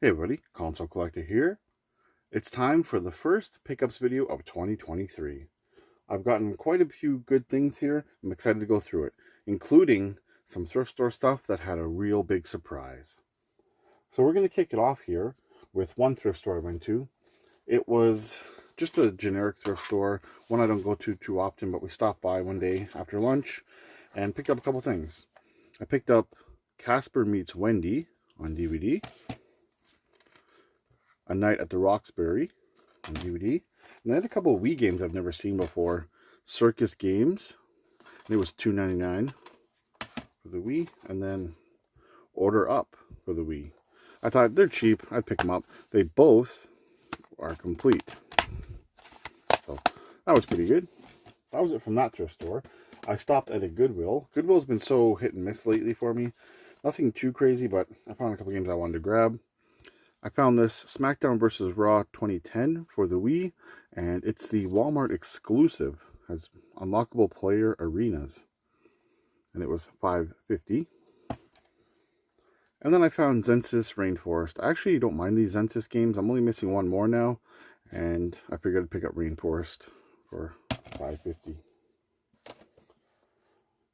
Hey everybody, Console Collector here. It's time for the first pickups video of 2023. I've gotten quite a few good things here. I'm excited to go through it, including some thrift store stuff that had a real big surprise. So we're going to kick it off here with one thrift store I went to. It was just a generic thrift store, one I don't go to too often, but we stopped by one day after lunch and picked up a couple things. I picked up Casper Meets Wendy on DVD. A Night at the Roxbury on DVD. And I had a couple of Wii games I've never seen before. Circus Games. And it was $2.99 for the Wii. And then Order Up for the Wii. I thought they're cheap. I'd pick them up. They both are complete. So that was pretty good. That was it from that thrift store. I stopped at a Goodwill. Goodwill's been so hit and miss lately for me. Nothing too crazy, but I found a couple games I wanted to grab. I found this SmackDown vs. Raw 2010 for the Wii, and it's the Walmart exclusive. It has unlockable player arenas, and it was $5.50. And then I found Zensis Rainforest. I actually don't mind these Zensis games. I'm only missing one more now, and I figured I'd pick up Rainforest for $5.50.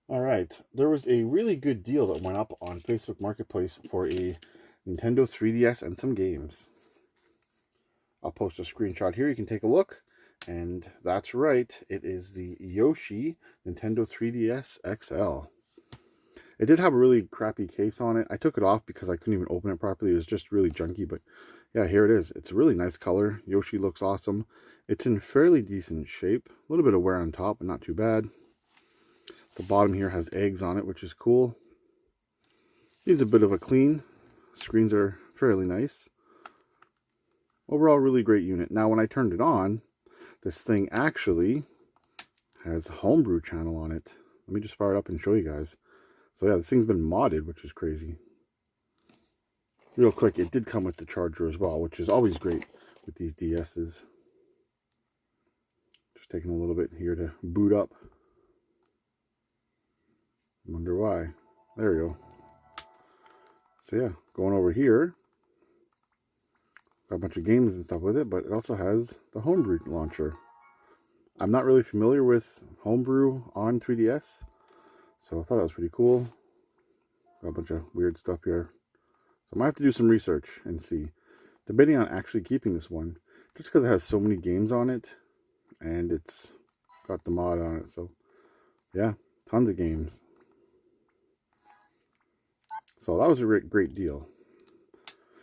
Alright, there was a really good deal that went up on Facebook Marketplace for a Nintendo 3DS and some games. I'll post a screenshot here. You can take a look. And that's right. It is the Yoshi Nintendo 3DS XL. It did have a really crappy case on it. I took it off because I couldn't even open it properly. It was just really junky. But yeah, here it is. It's a really nice color. Yoshi looks awesome. It's in fairly decent shape. A little bit of wear on top, but not too bad. The bottom here has eggs on it, which is cool. Needs a bit of a clean. Screens are fairly nice. Overall, really great unit. Now, when I turned it on, this thing actually has a homebrew channel on it. Let me just fire it up and show you guys. So yeah, this thing's been modded, which is crazy. Real quick, it did come with the charger as well, which is always great with these DS's. Just taking a little bit here to boot up. Wonder why. There we go. So yeah, going over here, got a bunch of games and stuff with it, but it also has the Homebrew launcher. I'm not really familiar with Homebrew on 3DS, so I thought that was pretty cool. Got a bunch of weird stuff here. So I might have to do some research and see. Debating on actually keeping this one, just because it has so many games on it, and it's got the mod on it, so yeah, tons of games. So that was a great deal.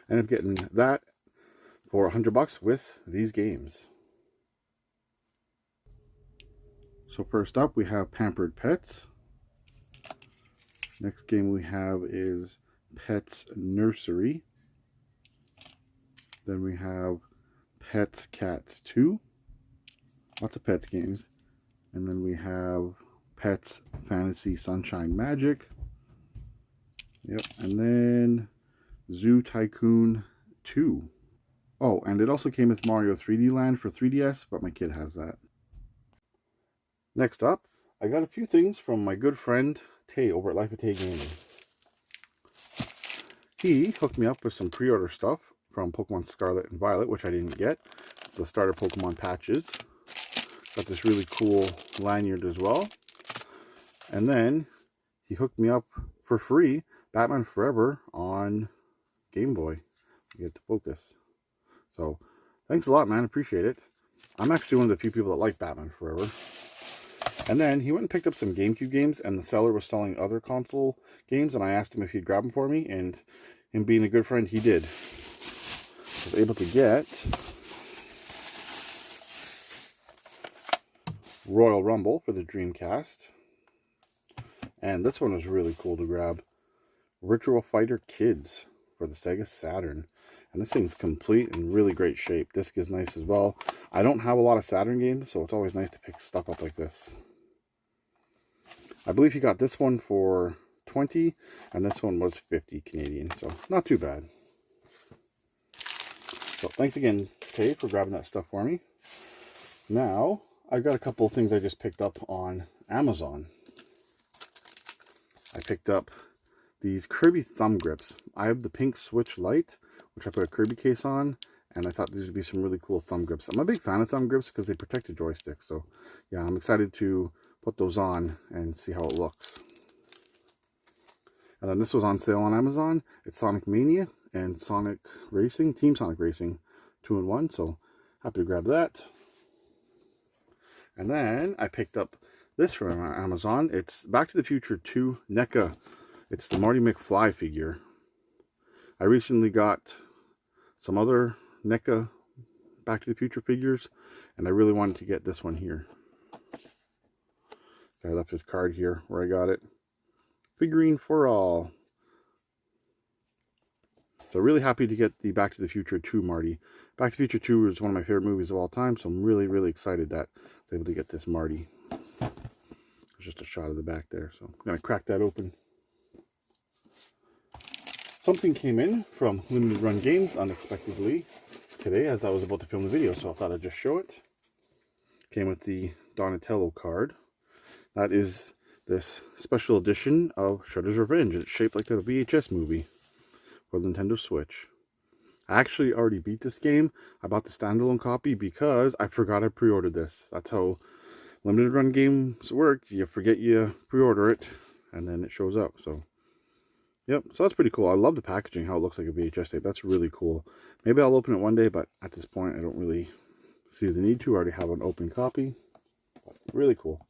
Ended up getting that for $100 with these games. So first up we have Pampered Pets. Next game we have is Pets Nursery. Then we have Pets Cats 2. Lots of Pets games. And then we have Pets Fantasy Sunshine Magic. Yep, and then Zoo Tycoon 2. Oh, and it also came with Mario 3D Land for 3DS, but my kid has that. Next up, I got a few things from my good friend Tay over at Life of Tay Gaming. He hooked me up with some pre-order stuff from Pokemon Scarlet and Violet, which I didn't get. The starter Pokemon patches. Got this really cool lanyard as well. And then he hooked me up for free Batman Forever on Game Boy. Get to focus. So, thanks a lot, man. Appreciate it. I'm actually one of the few people that like Batman Forever. And then he went and picked up some GameCube games, and the seller was selling other console games, and I asked him if he'd grab them for me, and him being a good friend, he did. I was able to get Royal Rumble for the Dreamcast. And this one was really cool to grab. Ritual Fighter Kids for the Sega Saturn. And this thing's complete and really great shape. Disc is nice as well. I don't have a lot of Saturn games, so it's always nice to pick stuff up like this. I believe he got this one for 20, and this one was 50 Canadian, so not too bad. So thanks again, Tay, for grabbing that stuff for me. Now, I've got a couple of things I just picked up on Amazon. I picked up these Kirby thumb grips. I have the pink Switch Lite, which I put a Kirby case on, and I thought these would be some really cool thumb grips. I'm a big fan of thumb grips because they protect the joystick. So yeah, I'm excited to put those on and see how it looks. And then this was on sale on Amazon. It's Sonic Mania and Sonic Racing, Team Sonic Racing, 2-in-1. So happy to grab that. And then I picked up this from Amazon. It's Back to the Future 2 NECA. It's the Marty McFly figure. I recently got some other NECA Back to the Future figures, and I really wanted to get this one here. I left his card here where I got it. Figurine for all. So really happy to get the Back to the Future 2 Marty. Back to the Future 2 is one of my favorite movies of all time, so I'm really, really excited that I was able to get this Marty. There's just a shot of the back there, so I'm going to crack that open. Something came in from Limited Run Games unexpectedly today as I was about to film the video, so I thought I'd just show it. Came with the Donatello card. That is this special edition of Shredder's Revenge. It's shaped like a VHS movie for the Nintendo Switch. I actually already beat this game. I bought the standalone copy because I forgot I pre-ordered this. That's how limited run games work. You forget you pre-order it and then it shows up. So yep, so that's pretty cool. I love the packaging, how it looks like a VHS tape. That's really cool. Maybe I'll open it one day, but at this point I don't really see the need to. I already have an open copy. Really cool.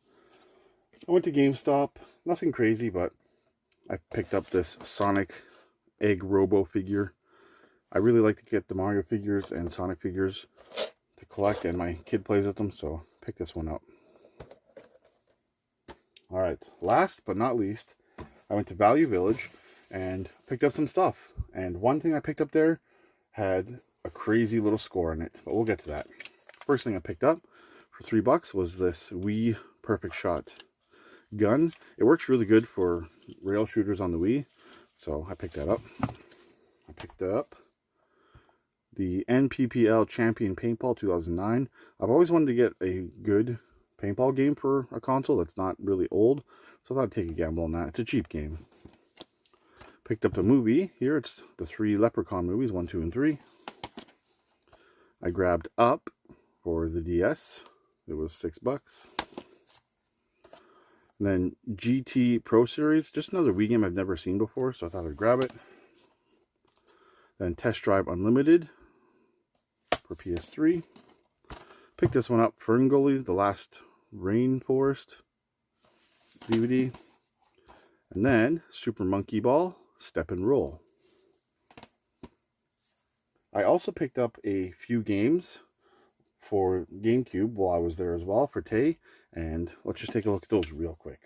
I went to GameStop, nothing crazy, but I picked up this Sonic Egg Robo figure. I really like to get the Mario figures and Sonic figures to collect, and my kid plays with them, so pick this one up. Alright, last but not least, I went to Value Village and picked up some stuff. And one thing I picked up there had a crazy little score on it, but we'll get to that. First thing I picked up for $3 was this Wii Perfect Shot gun. It works really good for rail shooters on the Wii, so I picked that up. I picked up the NPPL Champion Paintball 2009. I've always wanted to get a good paintball game for a console that's not really old, so I thought I'd take a gamble on that. It's a cheap game. Picked up the movie here. It's the 3 Leprechaun movies, 1, 2, and 3. I grabbed Up for the DS. It was $6. And then GT Pro Series, just another Wii game I've never seen before, so I thought I'd grab it. Then Test Drive Unlimited for PS3. Picked this one up, Ferngully, The Last Rainforest DVD. And then Super Monkey Ball, Step and Roll. I also picked up a few games for GameCube while I was there as well for Tay, and let's just take a look at those real quick.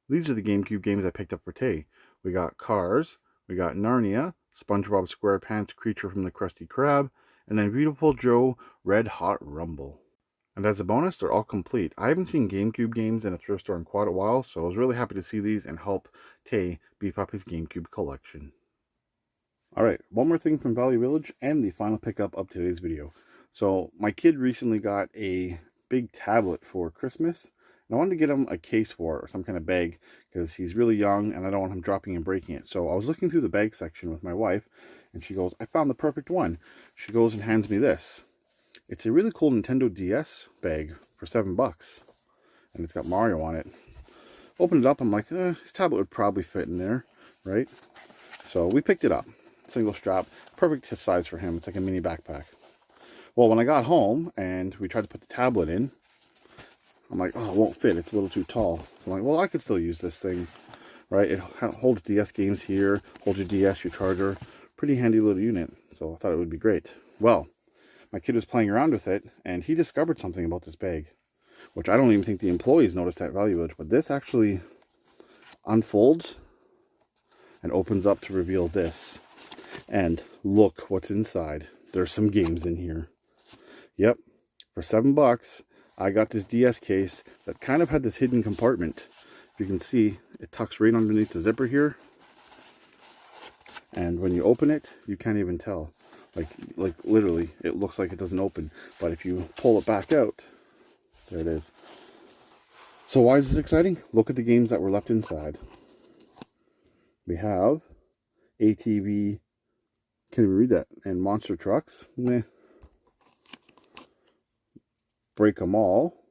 These are the GameCube games I picked up for Tay. We got Cars, we got Narnia, SpongeBob SquarePants, Creature from the Krusty Krab, and then Beautiful Joe, Red Hot Rumble. And as a bonus, they're all complete. I haven't seen GameCube games in a thrift store in quite a while, so I was really happy to see these and help Tay beef up his GameCube collection. Alright, one more thing from Value Village and the final pickup of today's video. So, my kid recently got a big tablet for Christmas, and I wanted to get him a case for it, or some kind of bag, because he's really young and I don't want him dropping and breaking it. So I was looking through the bag section with my wife, and she goes, I found the perfect one. She goes and hands me this. It's a really cool Nintendo DS bag for $7, and it's got Mario on it. Opened it up, I'm like, his tablet would probably fit in there, right? So we picked it up. Single strap, perfect size for him. It's like a mini backpack. Well, when I got home and we tried to put the tablet in, I'm like, oh, it won't fit. It's a little too tall. So I'm like, well, I could still use this thing, right? It holds DS games here, holds your DS, your charger. Pretty handy little unit. So I thought it would be great. Well, my kid was playing around with it, and he discovered something about this bag, which I don't even think the employees noticed at Value Village, but this actually unfolds and opens up to reveal this. And look what's inside. There's some games in here. Yep, for $7, I got this DS case that kind of had this hidden compartment. You can see it tucks right underneath the zipper here. And when you open it, you can't even tell. Like literally, it looks like it doesn't open. But if you pull it back out, there it is. So why is this exciting? Look at the games that were left inside. We have ATV, can't even read that, and monster trucks. Meh. Break 'em all.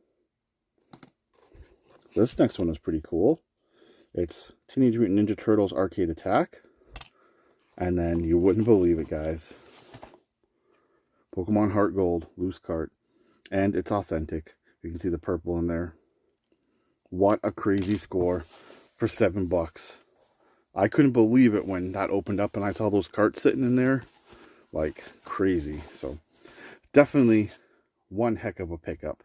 This next one is pretty cool. It's Teenage Mutant Ninja Turtles Arcade Attack. And then you wouldn't believe it, guys. Pokemon Heart Gold loose cart. And it's authentic. You can see the purple in there. What a crazy score for $7. I couldn't believe it when that opened up and I saw those carts sitting in there. Like crazy. So definitely one heck of a pickup.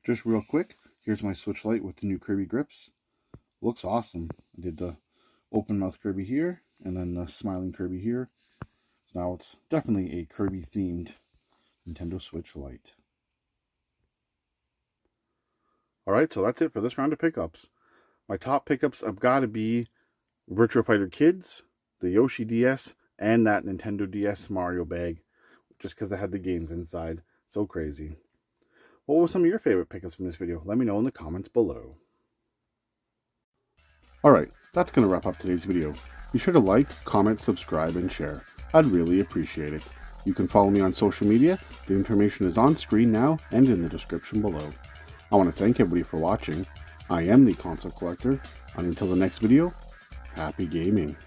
Just real quick, here's my Switch Lite with the new Kirby grips. Looks awesome. I did the open mouth Kirby here, and then the smiling Kirby here. So now it's definitely a Kirby themed Nintendo Switch Lite. Alright, so that's it for this round of pickups. My top pickups have got to be Virtua Fighter Kids, the Yoshi DS, and that Nintendo DS Mario bag. Just because I had the games inside. So crazy. What were some of your favorite pickups from this video? Let me know in the comments below. Alright, that's going to wrap up today's video. Be sure to like, comment, subscribe, and share. I'd really appreciate it. You can follow me on social media. The information is on screen now and in the description below. I want to thank everybody for watching. I am the Console Collector, and until the next video, happy gaming.